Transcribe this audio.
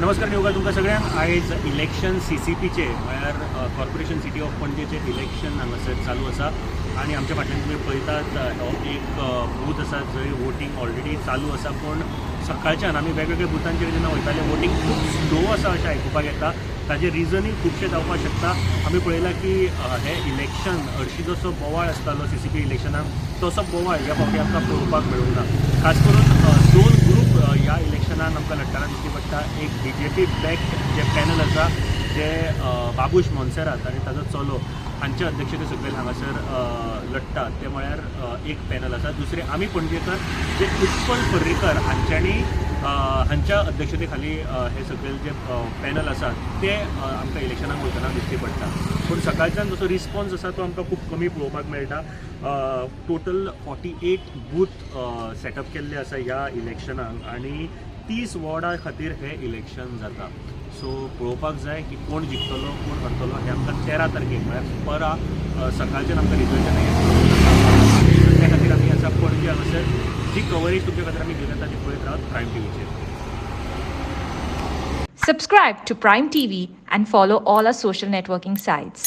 नमस्कार निवगा तुमकां सगळ्यांक आयज इलेक्शन CCPचे म्हळ्यार कॉर्पोरेशन सिटी ऑफ पणजेचे इलेक्शन हांगासर चालू आसा आनी आमच्या फाटल्यान तुमी पळयतात हो एक बूथ आसा जंय वोटींग ऑलरेडी चालू आसा पूण सकाळच्यान आमी वेगवेगळ्या बुथांचेर जेन्ना वयताले वोटींग खूब स्लो आसा अशें आयकुपाक येता. ताजें रिजनूय खुबशें जावपाक शकता. आमी पळयलां की हे इलेक्शन हरशीं जसो बोवाळ आसतालो CCP इलेक्शनाक तसो बोवाळ ह्या फावटी आमकां पळोवपाक मेळूंक ना. खास करून दोन ग्रूप ह्या इलेक्शनान आमकां लढटना दिश्टी पडटा. एक BJP बॅक्ड जे पॅनल आसा जे बाबूश मोन्सेरात आनी ताजो चलो हांचे अध्यक्षते सकयल हांगासर लढटात ते म्हळ्यार एक पॅनल आसा. दुसरे आमी पणजेकर जे उत्पल पर्रीकर हांच्या अध्यक्षते खाली हे सकयल जे पॅनल आसा ते आमकां इलेक्शनाक वयतना दिश्टी पडटा. पूण सकाळच्यान जसो रिस्पॉन्स आसा तो आमकां खूब कमी पळोवपाक मेळटा. टोटल 48 बूथ सेटअप केल्ले आसा ह्या इलेक्शनाक आनी 30 वॉर्डा खातीर हे इलेक्शन जाता. सो पळोवपाक जाय की कोण जिखतलो कोण हरतलो हे आमकां 13 तारखेक म्हळ्यार परा सकाळच्यान आमकां रिजल्ट येतलो. त्या खातीर आमी आसा पणजे हांगासर जी कवरेज तुमच्या खातीर आमी घेवन येता ती पळयत रावत प्रायम TVचेर. Subscribe to Prime TV and follow all our social networking sites.